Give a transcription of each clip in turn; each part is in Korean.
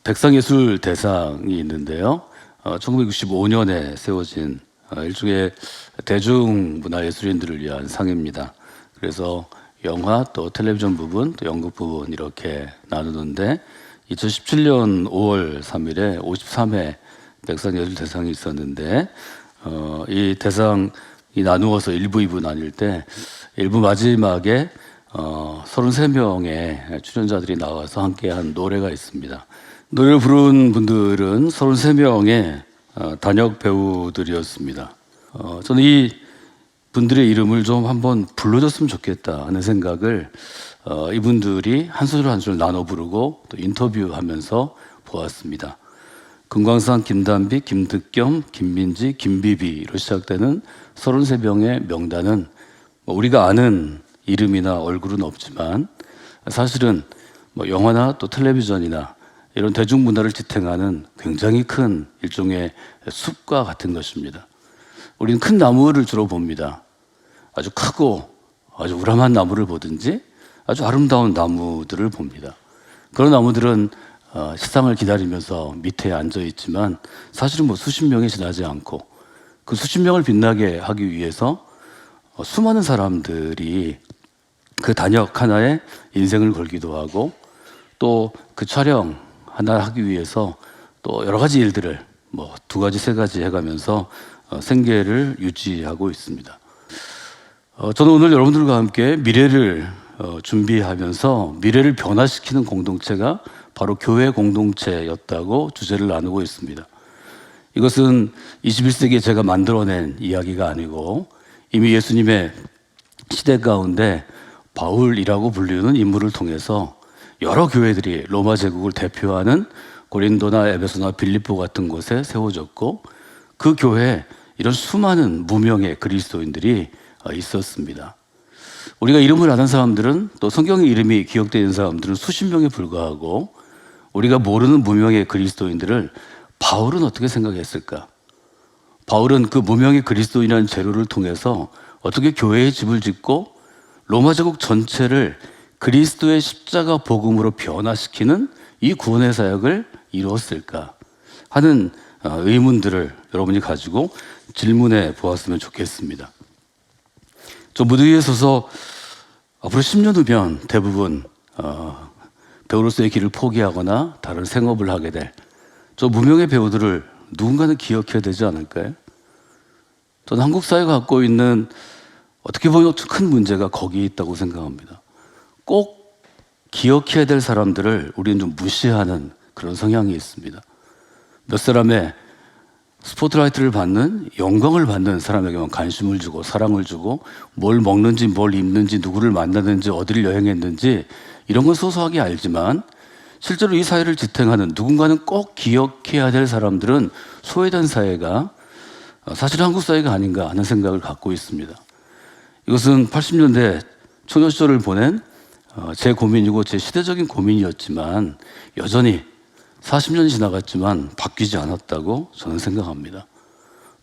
백상예술대상이 있는데요. 1965년에 세워진 일종의 대중문화예술인들을 위한 상입니다. 그래서 영화 또 텔레비전 부분 또 연극 부분 이렇게 나누는데 2017년 5월 3일에 53회 백상예술대상이 있었는데 이 대상이 나누어서 1부, 2부 나뉠 때 1부 마지막에 33명의 출연자들이 나와서 함께한 노래가 있습니다. 노래를 부른 분들은 33명의 단역 배우들이었습니다. 저는 이 분들의 이름을 좀 한번 불러줬으면 좋겠다 하는 생각을 이분들이 한 소절 한 소절 나눠 부르고 또 인터뷰하면서 보았습니다. 금광산 김단비, 김득겸, 김민지, 김비비로 시작되는 33명의 명단은 우리가 아는 이름이나 얼굴은 없지만 사실은 영화나 또 텔레비전이나 이런 대중문화를 지탱하는 굉장히 큰 일종의 숲과 같은 것입니다. 우리는 큰 나무를 주로 봅니다. 아주 크고 아주 우람한 나무를 보든지 아주 아름다운 나무들을 봅니다. 그런 나무들은 시상을 기다리면서 밑에 앉아 있지만 사실은 수십 명이 지나지 않고 그 수십 명을 빛나게 하기 위해서 수많은 사람들이 그 단역 하나에 인생을 걸기도 하고 또 그 촬영 하나 하기 위해서 또 여러 가지 일들을 두 가지, 세 가지 해가면서 생계를 유지하고 있습니다. 저는 오늘 여러분들과 함께 미래를 준비하면서 미래를 변화시키는 공동체가 바로 교회 공동체였다고 주제를 나누고 있습니다. 이것은 21세기에 제가 만들어낸 이야기가 아니고 이미 예수님의 시대 가운데 바울이라고 불리는 인물을 통해서 여러 교회들이 로마 제국을 대표하는 고린도나 에베소나 빌립보 같은 곳에 세워졌고 그 교회에 이런 수많은 무명의 그리스도인들이 있었습니다. 우리가 이름을 아는 사람들은 또 성경의 이름이 기억되어 있는 사람들은 수십 명에 불과하고 우리가 모르는 무명의 그리스도인들을 바울은 어떻게 생각했을까? 바울은 그 무명의 그리스도인이라는 재료를 통해서 어떻게 교회의 집을 짓고 로마 제국 전체를 그리스도의 십자가 복음으로 변화시키는 이 구원의 사역을 이루었을까 하는 의문들을 여러분이 가지고 질문해 보았으면 좋겠습니다. 저 무대 위에 서서 앞으로 10년 후면 대부분 배우로서의 길을 포기하거나 다른 생업을 하게 될 저 무명의 배우들을 누군가는 기억해야 되지 않을까요? 저는 한국 사회가 갖고 있는 어떻게 보면 큰 문제가 거기에 있다고 생각합니다. 꼭 기억해야 될 사람들을 우리는 좀 무시하는 그런 성향이 있습니다. 몇 사람의 스포트라이트를 받는, 영광을 받는 사람에게만 관심을 주고 사랑을 주고 뭘 먹는지 뭘 입는지 누구를 만나는지 어디를 여행했는지 이런 건 소소하게 알지만 실제로 이 사회를 지탱하는 누군가는 꼭 기억해야 될 사람들은 소외된 사회가 사실 한국 사회가 아닌가 하는 생각을 갖고 있습니다. 이것은 80년대 청년 시절을 보낸 제 고민이고 제 시대적인 고민이었지만 여전히 40년이 지나갔지만 바뀌지 않았다고 저는 생각합니다.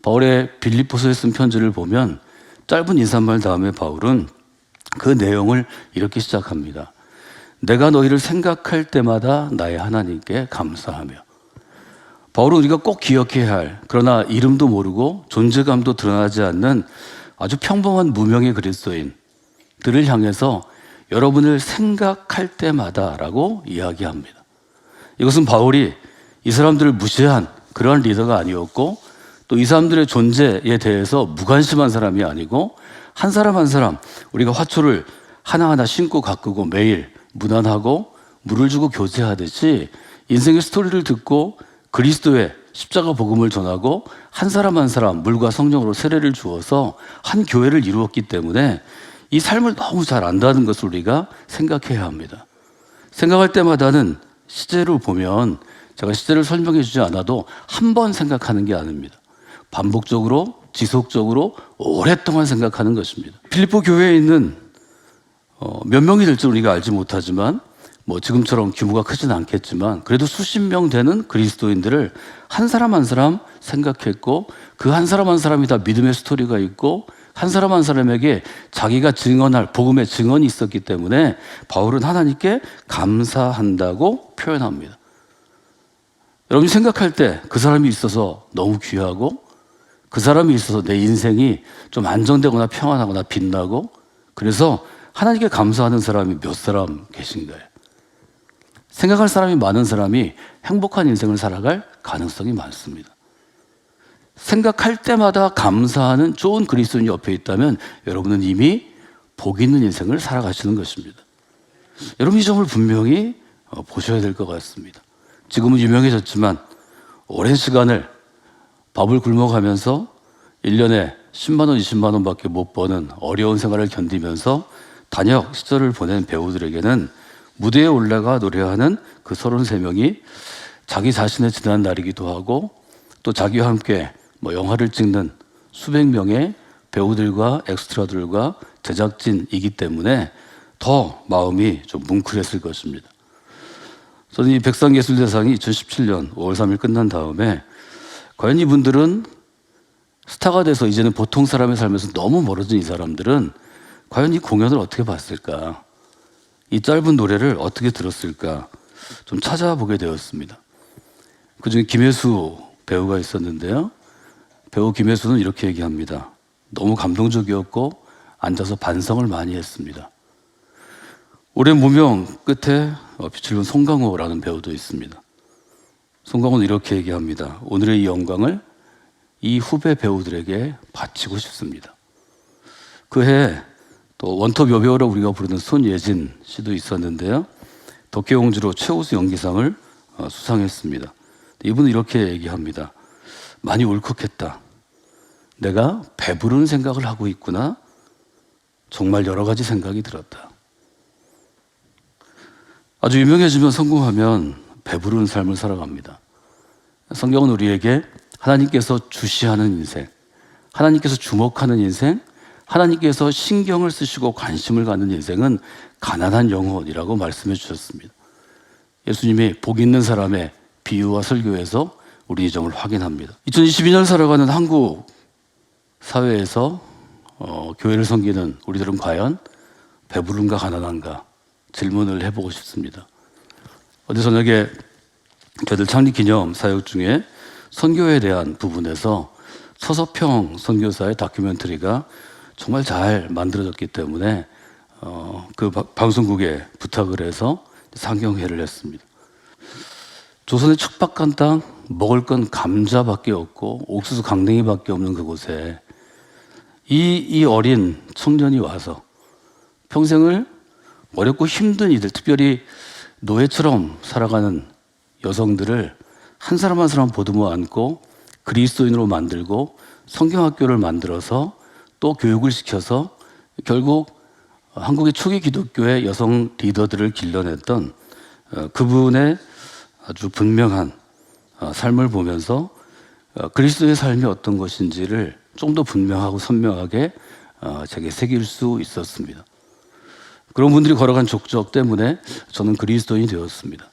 바울의 빌립보서에 쓴 편지를 보면 짧은 인사말 다음에 바울은 그 내용을 이렇게 시작합니다. 내가 너희를 생각할 때마다 나의 하나님께 감사하며. 바울은 우리가 꼭 기억해야 할 그러나 이름도 모르고 존재감도 드러나지 않는 아주 평범한 무명의 그리스도인들을 향해서 여러분을 생각할 때마다라고 이야기합니다. 이것은 바울이 이 사람들을 무시한 그러한 리더가 아니었고 또 이 사람들의 존재에 대해서 무관심한 사람이 아니고 한 사람 한 사람 우리가 화초를 하나하나 심고 가꾸고 매일 무난하고 물을 주고 교제하듯이 인생의 스토리를 듣고 그리스도의 십자가 복음을 전하고 한 사람 한 사람 물과 성령으로 세례를 주어서 한 교회를 이루었기 때문에 이 삶을 너무 잘 안다는 것을 우리가 생각해야 합니다. 생각할 때마다는 시제를 보면 제가 시제를 설명해 주지 않아도 한 번 생각하는 게 아닙니다. 반복적으로 지속적으로 오랫동안 생각하는 것입니다. 필리포 교회에 있는 몇 명이 될지 우리가 알지 못하지만 지금처럼 규모가 크진 않겠지만 그래도 수십 명 되는 그리스도인들을 한 사람 한 사람 생각했고 그 한 사람 한 사람이 다 믿음의 스토리가 있고 한 사람 한 사람에게 자기가 증언할 복음의 증언이 있었기 때문에 바울은 하나님께 감사한다고 표현합니다. 여러분이 생각할 때 그 사람이 있어서 너무 귀하고 그 사람이 있어서 내 인생이 좀 안정되거나 평안하거나 빛나고 그래서 하나님께 감사하는 사람이 몇 사람 계신가요? 생각할 사람이 많은 사람이 행복한 인생을 살아갈 가능성이 많습니다. 생각할 때마다 감사하는 좋은 그리스도인이 옆에 있다면 여러분은 이미 복 있는 인생을 살아가시는 것입니다. 여러분 이 점을 분명히 보셔야 될 것 같습니다. 지금은 유명해졌지만 오랜 시간을 밥을 굶어가면서 1년에 10만 원, 20만 원밖에 못 버는 어려운 생활을 견디면서 단역 시절을 보낸 배우들에게는 무대에 올라가 노래하는 그 33명이 자기 자신의 지난 날이기도 하고 또 자기와 함께 영화를 찍는 수백 명의 배우들과 엑스트라들과 제작진이기 때문에 더 마음이 좀 뭉클했을 것입니다. 저는 이 백상예술대상이 2017년 5월 3일 끝난 다음에 과연 이분들은 스타가 돼서 이제는 보통 사람의 삶에서 너무 멀어진 이 사람들은 과연 이 공연을 어떻게 봤을까? 이 짧은 노래를 어떻게 들었을까? 좀 찾아보게 되었습니다. 그중에 김혜수 배우가 있었는데요. 배우 김혜수는 이렇게 얘기합니다. 너무 감동적이었고 앉아서 반성을 많이 했습니다. 오랜 무명 끝에 빛을 본 송강호라는 배우도 있습니다. 송강호는 이렇게 얘기합니다. 오늘의 이 영광을 이 후배 배우들에게 바치고 싶습니다. 그해 또 원톱 여배우라고 우리가 부르는 손예진 씨도 있었는데요. 덕혜옹주로 최우수 연기상을 수상했습니다. 이분은 이렇게 얘기합니다. 많이 울컥했다. 내가 배부른 생각을 하고 있구나. 정말 여러 가지 생각이 들었다. 아주 유명해지면 성공하면 배부른 삶을 살아갑니다. 성경은 우리에게 하나님께서 주시하는 인생, 하나님께서 주목하는 인생, 하나님께서 신경을 쓰시고 관심을 갖는 인생은 가난한 영혼이라고 말씀해 주셨습니다. 예수님이 복 있는 사람의 비유와 설교에서 우리 이 점을 확인합니다. 2022년 살아가는 한국 사회에서 교회를 섬기는 우리들은 과연 배부른가 가난한가 질문을 해보고 싶습니다. 어제 저녁에 저희들 창립기념 사역 중에 선교에 대한 부분에서 서서평 선교사의 다큐멘터리가 정말 잘 만들어졌기 때문에 그 방송국에 부탁을 해서 상영회를 했습니다. 조선의 척박한 땅, 먹을 건 감자밖에 없고 옥수수 강냉이밖에 없는 그곳에 이 어린 청년이 와서 평생을 어렵고 힘든 이들, 특별히 노예처럼 살아가는 여성들을 한 사람 한 사람 보듬어 안고 그리스도인으로 만들고 성경학교를 만들어서 또 교육을 시켜서 결국 한국의 초기 기독교의 여성 리더들을 길러냈던 그분의 아주 분명한 삶을 보면서 그리스도의 삶이 어떤 것인지를 좀 더 분명하고 선명하게 제게 새길 수 있었습니다. 그런 분들이 걸어간 족적 때문에 저는 그리스도인이 되었습니다.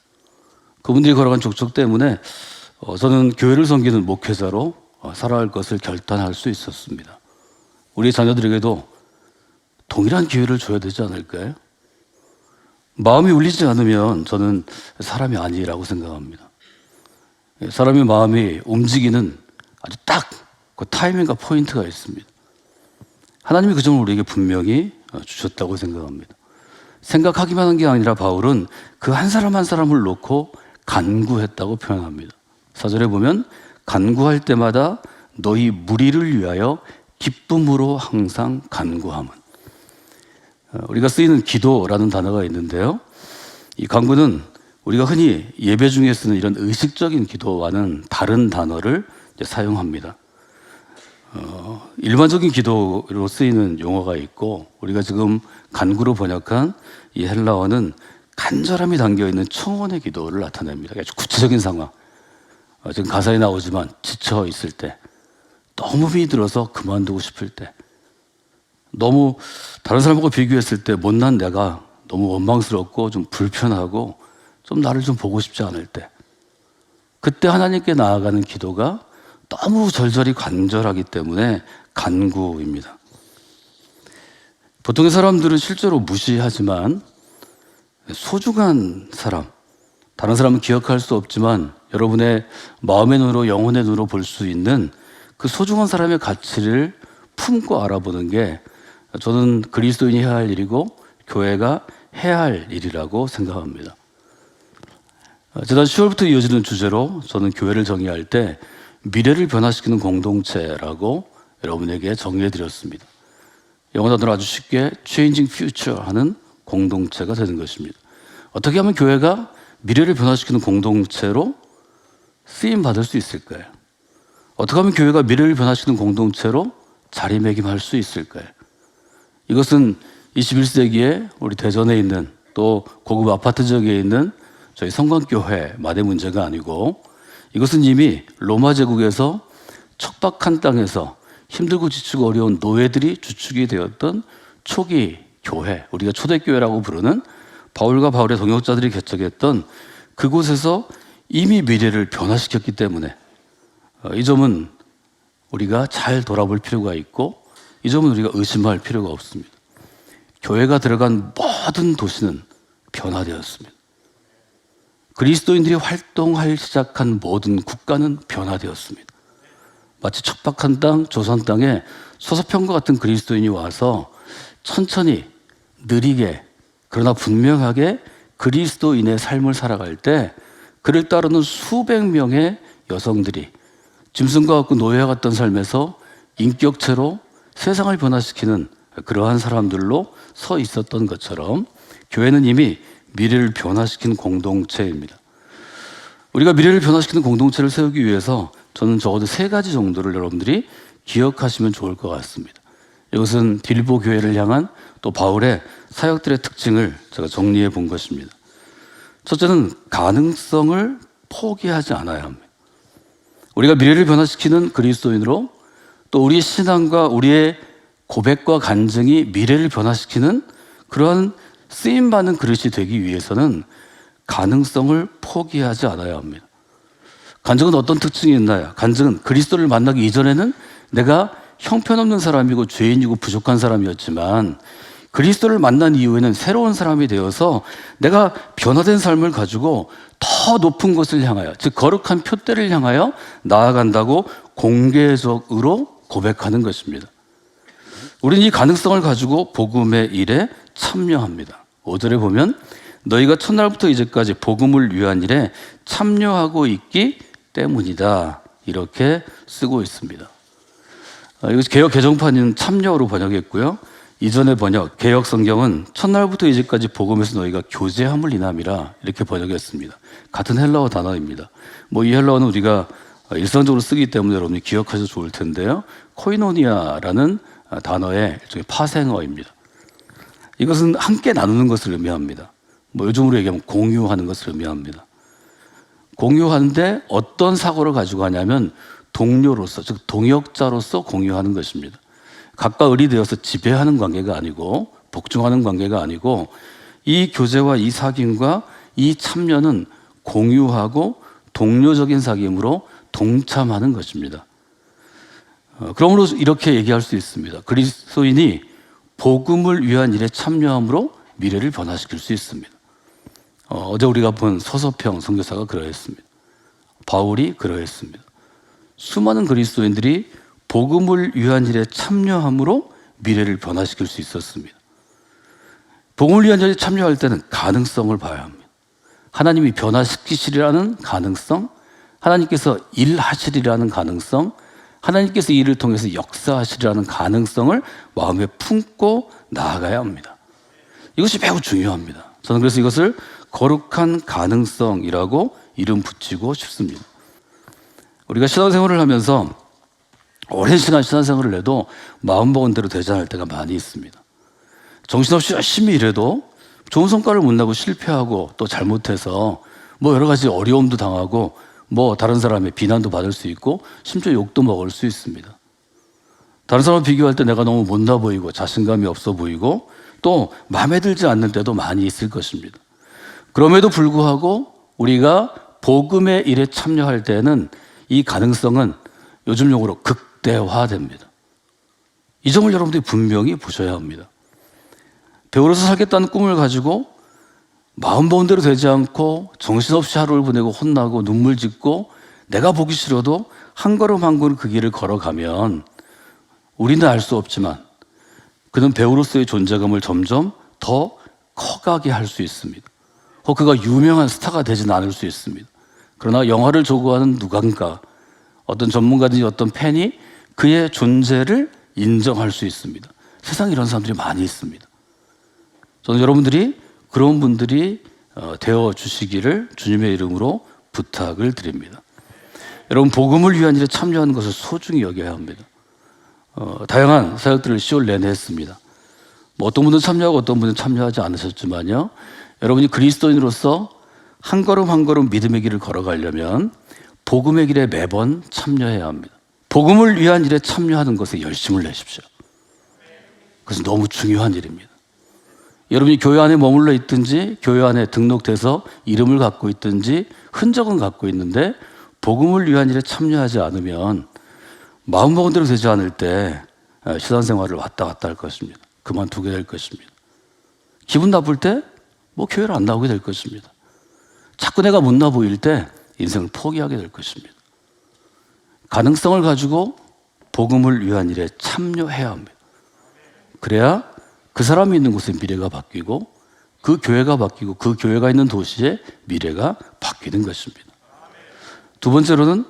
그분들이 걸어간 족적 때문에 저는 교회를 섬기는 목회자로 살아갈 것을 결단할 수 있었습니다. 우리 자녀들에게도 동일한 기회를 줘야 되지 않을까요? 마음이 울리지 않으면 저는 사람이 아니라고 생각합니다. 사람의 마음이 움직이는 아주 딱 그 타이밍과 포인트가 있습니다. 하나님이 그 점을 우리에게 분명히 주셨다고 생각합니다. 생각하기만 한 게 아니라 바울은 그 한 사람 한 사람을 놓고 간구했다고 표현합니다. 4절에 보면 간구할 때마다 너희 무리를 위하여 기쁨으로 항상 간구함은. 우리가 쓰이는 기도라는 단어가 있는데요. 이 간구는 우리가 흔히 예배 중에 쓰는 이런 의식적인 기도와는 다른 단어를 사용합니다. 일반적인 기도로 쓰이는 용어가 있고 우리가 지금 간구로 번역한 이 헬라어는 간절함이 담겨있는 청원의 기도를 나타냅니다. 아주 구체적인 상황. 지금 가사에 나오지만 지쳐 있을 때, 너무 힘이 들어서 그만두고 싶을 때, 너무 다른 사람하고 비교했을 때 못난 내가 너무 원망스럽고 좀 불편하고 좀 나를 좀 보고 싶지 않을 때, 그때 하나님께 나아가는 기도가 너무 절절히 간절하기 때문에 간구입니다. 보통의 사람들은 실제로 무시하지만 소중한 사람, 다른 사람은 기억할 수 없지만 여러분의 마음의 눈으로 영혼의 눈으로 볼 수 있는 그 소중한 사람의 가치를 품고 알아보는 게 저는 그리스도인이 해야 할 일이고 교회가 해야 할 일이라고 생각합니다. 지난 10월부터 이어지는 주제로 저는 교회를 정의할 때 미래를 변화시키는 공동체라고 여러분에게 정의해 드렸습니다. 영어 단어로 아주 쉽게 Changing Future 하는 공동체가 되는 것입니다. 어떻게 하면 교회가 미래를 변화시키는 공동체로 쓰임받을 수 있을까요? 어떻게 하면 교회가 미래를 변화시키는 공동체로 자리매김할 수 있을까요? 이것은 21세기에 우리 대전에 있는 또 고급 아파트 지역에 있는 저희 성관교회만의 문제가 아니고 이것은 이미 로마 제국에서 척박한 땅에서 힘들고 지치고 어려운 노예들이 주축이 되었던 초기 교회, 우리가 초대교회라고 부르는 바울과 바울의 동역자들이 개척했던 그곳에서 이미 미래를 변화시켰기 때문에 이 점은 우리가 잘 돌아볼 필요가 있고 이 점은 우리가 의심할 필요가 없습니다. 교회가 들어간 모든 도시는 변화되었습니다. 그리스도인들이 활동하기 시작한 모든 국가는 변화되었습니다. 마치 척박한 땅, 조선 땅에 소서평과 같은 그리스도인이 와서 천천히 느리게 그러나 분명하게 그리스도인의 삶을 살아갈 때 그를 따르는 수백 명의 여성들이 짐승과 같고 노예와 같던 삶에서 인격체로 세상을 변화시키는 그러한 사람들로 서 있었던 것처럼 교회는 이미 미래를 변화시키는 공동체입니다. 우리가 미래를 변화시키는 공동체를 세우기 위해서 저는 적어도 3가지 정도를 여러분들이 기억하시면 좋을 것 같습니다. 이것은 빌보 교회를 향한 또 바울의 사역들의 특징을 제가 정리해 본 것입니다. 첫째는 가능성을 포기하지 않아야 합니다. 우리가 미래를 변화시키는 그리스도인으로 또 우리의 신앙과 우리의 고백과 간증이 미래를 변화시키는 그러한 쓰임받는 그릇이 되기 위해서는 가능성을 포기하지 않아야 합니다. 간증은 어떤 특징이 있나요? 간증은 그리스도를 만나기 이전에는 내가 형편없는 사람이고 죄인이고 부족한 사람이었지만 그리스도를 만난 이후에는 새로운 사람이 되어서 내가 변화된 삶을 가지고 더 높은 것을 향하여, 즉 거룩한 표대를 향하여 나아간다고 공개적으로 고백하는 것입니다. 우리는 이 가능성을 가지고 복음의 일에 참여합니다. 5절에 보면 너희가 첫날부터 이제까지 복음을 위한 일에 참여하고 있기 때문이다, 이렇게 쓰고 있습니다. 이것이 개역 개정판은 참여로 번역했고요. 이전의 번역 개역 성경은 첫날부터 이제까지 복음에서 너희가 교제함을 인함이라 이렇게 번역했습니다. 같은 헬라어 단어입니다. 이 헬라어는 우리가 일상적으로 쓰기 때문에 여러분이 기억하셔도 좋을 텐데요. 코이노니아라는 단어의 일종의 파생어입니다. 이것은 함께 나누는 것을 의미합니다. 요즘으로 얘기하면 공유하는 것을 의미합니다. 공유하는데 어떤 사고를 가지고 하냐면 동료로서, 즉 동역자로서 공유하는 것입니다. 각각 의리되어서 지배하는 관계가 아니고 복종하는 관계가 아니고 이 교제와 이 사귐과 이 참여는 공유하고 동료적인 사귐으로 동참하는 것입니다. 그러므로 이렇게 얘기할 수 있습니다. 그리스도인이 복음을 위한 일에 참여함으로 미래를 변화시킬 수 있습니다. 어제 우리가 본 소서평 선교사가 그러했습니다. 바울이 그러했습니다. 수많은 그리스도인들이 복음을 위한 일에 참여함으로 미래를 변화시킬 수 있었습니다. 복음을 위한 일에 참여할 때는 가능성을 봐야 합니다. 하나님이 변화시키시리라는 가능성, 하나님께서 일하시리라는 가능성, 하나님께서 이 일을 통해서 역사하시리라는 가능성을 마음에 품고 나아가야 합니다. 이것이 매우 중요합니다. 저는 그래서 이것을 거룩한 가능성이라고 이름 붙이고 싶습니다. 우리가 신앙생활을 하면서 오랜 시간 신앙생활을 해도 마음먹은 대로 되지 않을 때가 많이 있습니다. 정신없이 열심히 일해도 좋은 성과를 못 내고 실패하고 또 잘못해서 여러 가지 어려움도 당하고 다른 사람의 비난도 받을 수 있고 심지어 욕도 먹을 수 있습니다. 다른 사람과 비교할 때 내가 너무 못나 보이고 자신감이 없어 보이고 또 마음에 들지 않는 때도 많이 있을 것입니다. 그럼에도 불구하고 우리가 복음의 일에 참여할 때는 이 가능성은 요즘 용어로 극대화됩니다. 이 점을 여러분들이 분명히 보셔야 합니다. 배우로서 살겠다는 꿈을 가지고 마음먹은 대로 되지 않고 정신없이 하루를 보내고 혼나고 눈물 짓고 내가 보기 싫어도 한 걸음 한 걸음 그 길을 걸어가면 우리는 알 수 없지만 그는 배우로서의 존재감을 점점 더 커가게 할 수 있습니다. 혹 그가 유명한 스타가 되지는 않을 수 있습니다. 그러나 영화를 조구하는 누군가, 어떤 전문가든지 어떤 팬이 그의 존재를 인정할 수 있습니다. 세상에 이런 사람들이 많이 있습니다. 저는 여러분들이 그런 분들이 되어 주시기를 주님의 이름으로 부탁을 드립니다. 여러분, 복음을 위한 일에 참여하는 것을 소중히 여겨야 합니다. 다양한 사역들을 10월 내내 했습니다. 어떤 분은 참여하고 어떤 분은 참여하지 않으셨지만요, 여러분이 그리스도인으로서 한 걸음 한 걸음 믿음의 길을 걸어가려면 복음의 길에 매번 참여해야 합니다. 복음을 위한 일에 참여하는 것에 열심을 내십시오. 그것은 너무 중요한 일입니다. 여러분이 교회 안에 머물러 있든지 교회 안에 등록돼서 이름을 갖고 있든지 흔적은 갖고 있는데 복음을 위한 일에 참여하지 않으면 마음먹은 대로 되지 않을 때 신앙생활을 왔다 갔다 할 것입니다. 그만두게 될 것입니다. 기분 나쁠 때 교회를 안 나오게 될 것입니다. 자꾸 내가 못나 보일 때 인생을 포기하게 될 것입니다. 가능성을 가지고 복음을 위한 일에 참여해야 합니다. 그래야 그 사람이 있는 곳에 미래가 바뀌고 그 교회가 바뀌고 그 교회가 있는 도시의 미래가 바뀌는 것입니다. 두 번째로는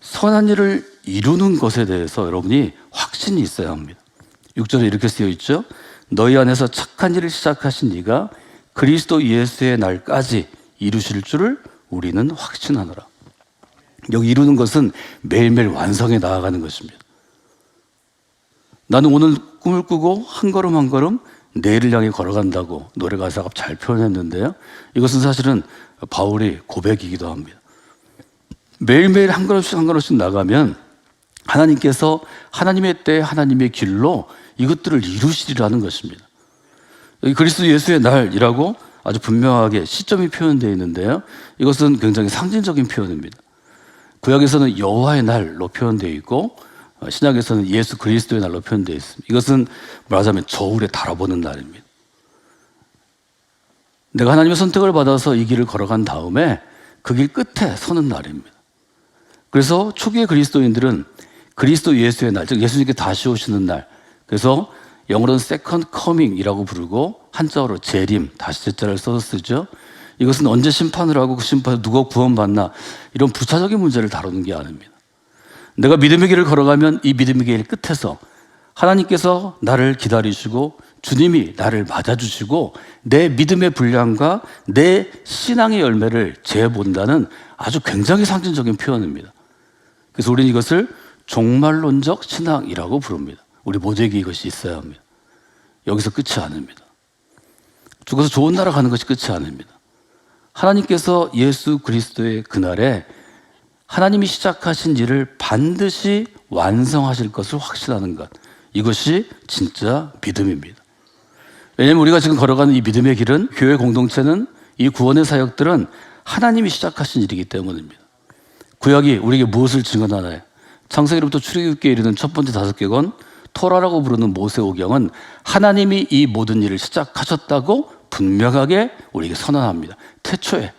선한 일을 이루는 것에 대해서 여러분이 확신이 있어야 합니다. 6절에 이렇게 쓰여 있죠. 너희 안에서 착한 일을 시작하신 이가 그리스도 예수의 날까지 이루실 줄을 우리는 확신하노라. 여기 이루는 것은 매일매일 완성해 나아가는 것입니다. 나는 오늘 꿈을 꾸고 한 걸음 한 걸음 내일을 향해 걸어간다고 노래 가사가 잘 표현했는데요, 이것은 사실은 바울의 고백이기도 합니다. 매일매일 한 걸음씩 한 걸음씩 나가면 하나님께서 하나님의 때 하나님의 길로 이것들을 이루시리라는 것입니다. 여기 그리스도 예수의 날이라고 아주 분명하게 시점이 표현되어 있는데요, 이것은 굉장히 상징적인 표현입니다. 구약에서는 여호와의 날로 표현되어 있고 신약에서는 예수 그리스도의 날로 표현되어 있습니다. 이것은 말하자면 저울에 달아보는 날입니다. 내가 하나님의 선택을 받아서 이 길을 걸어간 다음에 그 길 끝에 서는 날입니다. 그래서 초기의 그리스도인들은 그리스도 예수의 날, 즉 예수님께 다시 오시는 날, 그래서 영어로는 second coming이라고 부르고 한자어로 재림, 다시 제자를 써서 쓰죠. 이것은 언제 심판을 하고 그 심판에서 누가 구원받나, 이런 부차적인 문제를 다루는 게 아닙니다. 내가 믿음의 길을 걸어가면 이 믿음의 길 끝에서 하나님께서 나를 기다리시고 주님이 나를 맞아주시고 내 믿음의 분량과 내 신앙의 열매를 재본다는 아주 굉장히 상징적인 표현입니다. 그래서 우리는 이것을 종말론적 신앙이라고 부릅니다. 우리 모두에게 이것이 있어야 합니다. 여기서 끝이 아닙니다. 죽어서 좋은 나라 가는 것이 끝이 아닙니다. 하나님께서 예수 그리스도의 그날에 하나님이 시작하신 일을 반드시 완성하실 것을 확신하는 것, 이것이 진짜 믿음입니다. 왜냐하면 우리가 지금 걸어가는 이 믿음의 길은, 교회 공동체는, 이 구원의 사역들은 하나님이 시작하신 일이기 때문입니다. 구약이 우리에게 무엇을 증언하나요? 창세기로부터 출애굽기에 이르는 첫 번째 5권, 토라라고 부르는 모세오경은 하나님이 이 모든 일을 시작하셨다고 분명하게 우리에게 선언합니다. 태초에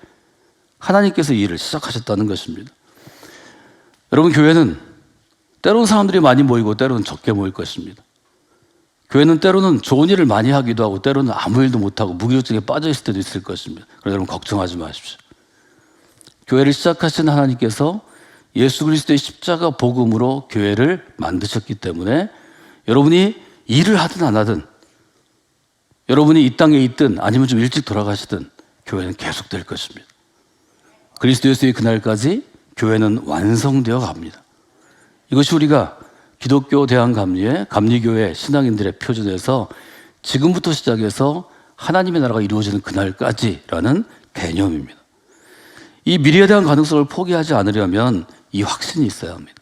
하나님께서 이 일을 시작하셨다는 것입니다. 여러분, 교회는 때로는 사람들이 많이 모이고 때로는 적게 모일 것입니다. 교회는 때로는 좋은 일을 많이 하기도 하고 때로는 아무 일도 못하고 무기력증에 빠져 있을 때도 있을 것입니다. 그래서 여러분, 걱정하지 마십시오. 교회를 시작하신 하나님께서 예수 그리스도의 십자가 복음으로 교회를 만드셨기 때문에 여러분이 일을 하든 안 하든, 여러분이 이 땅에 있든 아니면 좀 일찍 돌아가시든 교회는 계속될 것입니다. 그리스도 예수의 그날까지 교회는 완성되어 갑니다. 이것이 우리가 기독교 대한감리회, 감리교회 신앙인들의 표준에서 지금부터 시작해서 하나님의 나라가 이루어지는 그날까지라는 개념입니다. 이 미래에 대한 가능성을 포기하지 않으려면 이 확신이 있어야 합니다.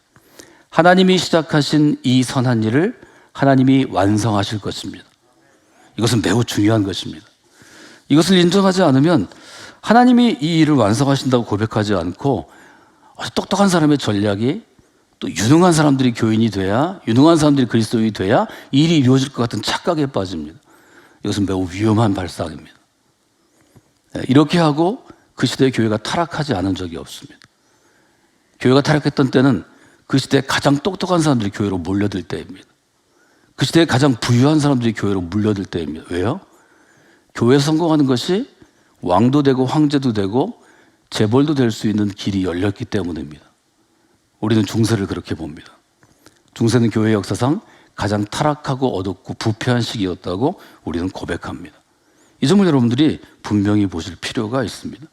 하나님이 시작하신 이 선한 일을 하나님이 완성하실 것입니다. 이것은 매우 중요한 것입니다. 이것을 인정하지 않으면 하나님이 이 일을 완성하신다고 고백하지 않고 아주 똑똑한 사람의 전략이, 또 유능한 사람들이 교인이 돼야, 유능한 사람들이 그리스도인이 돼야 이 일이 이루어질 것 같은 착각에 빠집니다. 이것은 매우 위험한 발상입니다. 이렇게 하고 그 시대의 교회가 타락하지 않은 적이 없습니다. 교회가 타락했던 때는 그 시대에 가장 똑똑한 사람들이 교회로 몰려들 때입니다. 그 시대에 가장 부유한 사람들이 교회로 몰려들 때입니다. 왜요? 교회에서 성공하는 것이 왕도 되고 황제도 되고 재벌도 될 수 있는 길이 열렸기 때문입니다. 우리는 중세를 그렇게 봅니다. 중세는 교회 역사상 가장 타락하고 어둡고 부패한 시기였다고 우리는 고백합니다. 이 점을 여러분들이 분명히 보실 필요가 있습니다.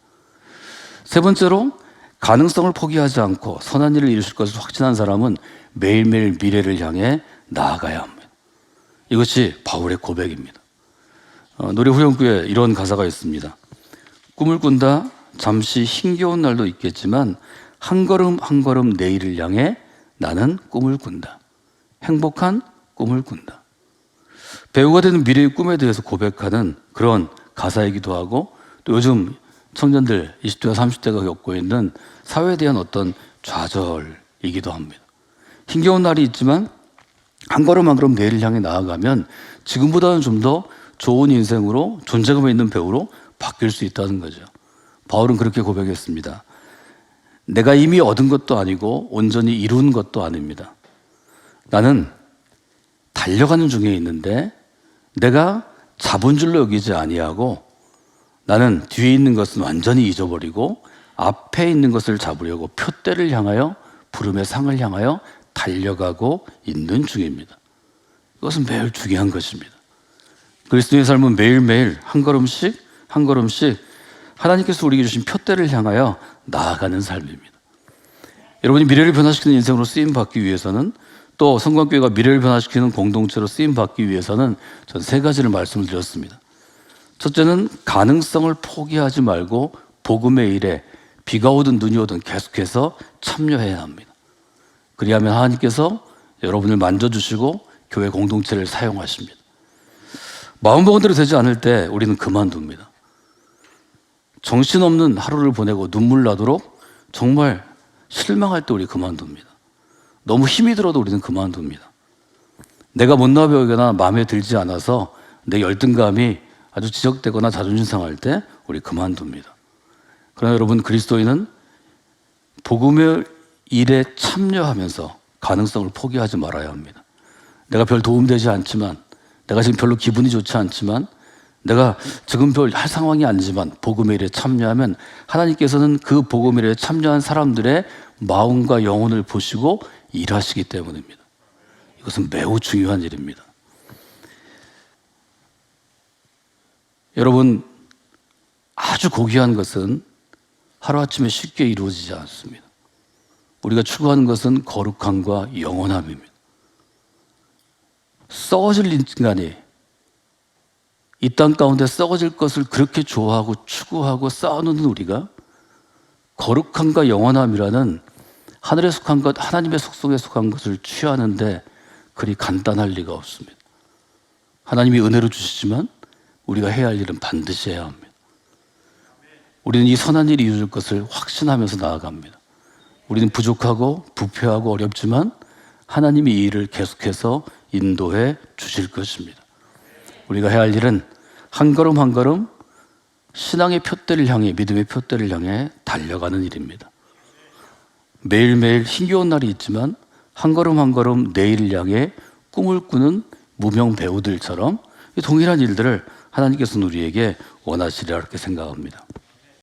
세 번째로, 가능성을 포기하지 않고 선한 일을 이루실 것을 확신한 사람은 매일매일 미래를 향해 나아가야 합니다. 이것이 바울의 고백입니다. 노래 후렴구에 이런 가사가 있습니다. 꿈을 꾼다. 잠시 힘겨운 날도 있겠지만 한 걸음 한 걸음 내일을 향해 나는 꿈을 꾼다. 행복한 꿈을 꾼다. 배우가 되는 미래의 꿈에 대해서 고백하는 그런 가사이기도 하고, 또 요즘 청년들 20대와 30대가 겪고 있는 사회에 대한 어떤 좌절이기도 합니다. 힘겨운 날이 있지만 한 걸음 한 걸음 내일을 향해 나아가면 지금보다는 좀 더 좋은 인생으로, 존재감 있는 배우로 바뀔 수 있다는 거죠. 바울은 그렇게 고백했습니다. 내가 이미 얻은 것도 아니고 온전히 이룬 것도 아닙니다. 나는 달려가는 중에 있는데 내가 잡은 줄로 여기지 아니하고 나는 뒤에 있는 것은 완전히 잊어버리고 앞에 있는 것을 잡으려고 표대를 향하여 부름의 상을 향하여 달려가고 있는 중입니다. 이것은 매우 중요한 것입니다. 그리스도의 삶은 매일매일 한 걸음씩 한 걸음씩 하나님께서 우리에게 주신 표대를 향하여 나아가는 삶입니다. 여러분이 미래를 변화시키는 인생으로 쓰임받기 위해서는, 또 성광교회가 미래를 변화시키는 공동체로 쓰임받기 위해서는 전 세 가지를 말씀을 드렸습니다. 첫째는 가능성을 포기하지 말고 복음의 일에 비가 오든 눈이 오든 계속해서 참여해야 합니다. 그리하면 하나님께서 여러분을 만져주시고 교회 공동체를 사용하십니다. 마음먹은 대로 되지 않을 때 우리는 그만둡니다. 정신없는 하루를 보내고 눈물 나도록 정말 실망할 때 우리 그만둡니다. 너무 힘이 들어도 우리는 그만둡니다. 내가 못나 보이거나 마음에 들지 않아서 내 열등감이 아주 지적되거나 자존심 상할 때 우리 그만둡니다. 그러나 여러분, 그리스도인은 복음의 일에 참여하면서 가능성을 포기하지 말아야 합니다. 내가 별 도움되지 않지만, 내가 지금 별로 기분이 좋지 않지만, 내가 지금 별 할 상황이 아니지만 복음의 일에 참여하면 하나님께서는 그 복음의 일에 참여한 사람들의 마음과 영혼을 보시고 일하시기 때문입니다. 이것은 매우 중요한 일입니다. 여러분, 아주 고귀한 것은 하루아침에 쉽게 이루어지지 않습니다. 우리가 추구하는 것은 거룩함과 영원함입니다. 썩어질 인간이 이 땅 가운데 썩어질 것을 그렇게 좋아하고 추구하고 쌓아놓는 우리가 거룩함과 영원함이라는 하늘에 속한 것, 하나님의 속성에 속한 것을 취하는데 그리 간단할 리가 없습니다. 하나님이 은혜로 주시지만 우리가 해야 할 일은 반드시 해야 합니다. 우리는 이 선한 일이 이루어질 것을 확신하면서 나아갑니다. 우리는 부족하고 부패하고 어렵지만 하나님이 이 일을 계속해서 인도해 주실 것입니다. 우리가 해야 할 일은 한 걸음 한 걸음 신앙의 표대를 향해, 믿음의 표대를 향해 달려가는 일입니다. 매일매일 힘겨운 날이 있지만 한 걸음 한 걸음 내일을 향해 꿈을 꾸는 무명 배우들처럼 동일한 일들을 하나님께서는 우리에게 원하시리라 그렇게 생각합니다.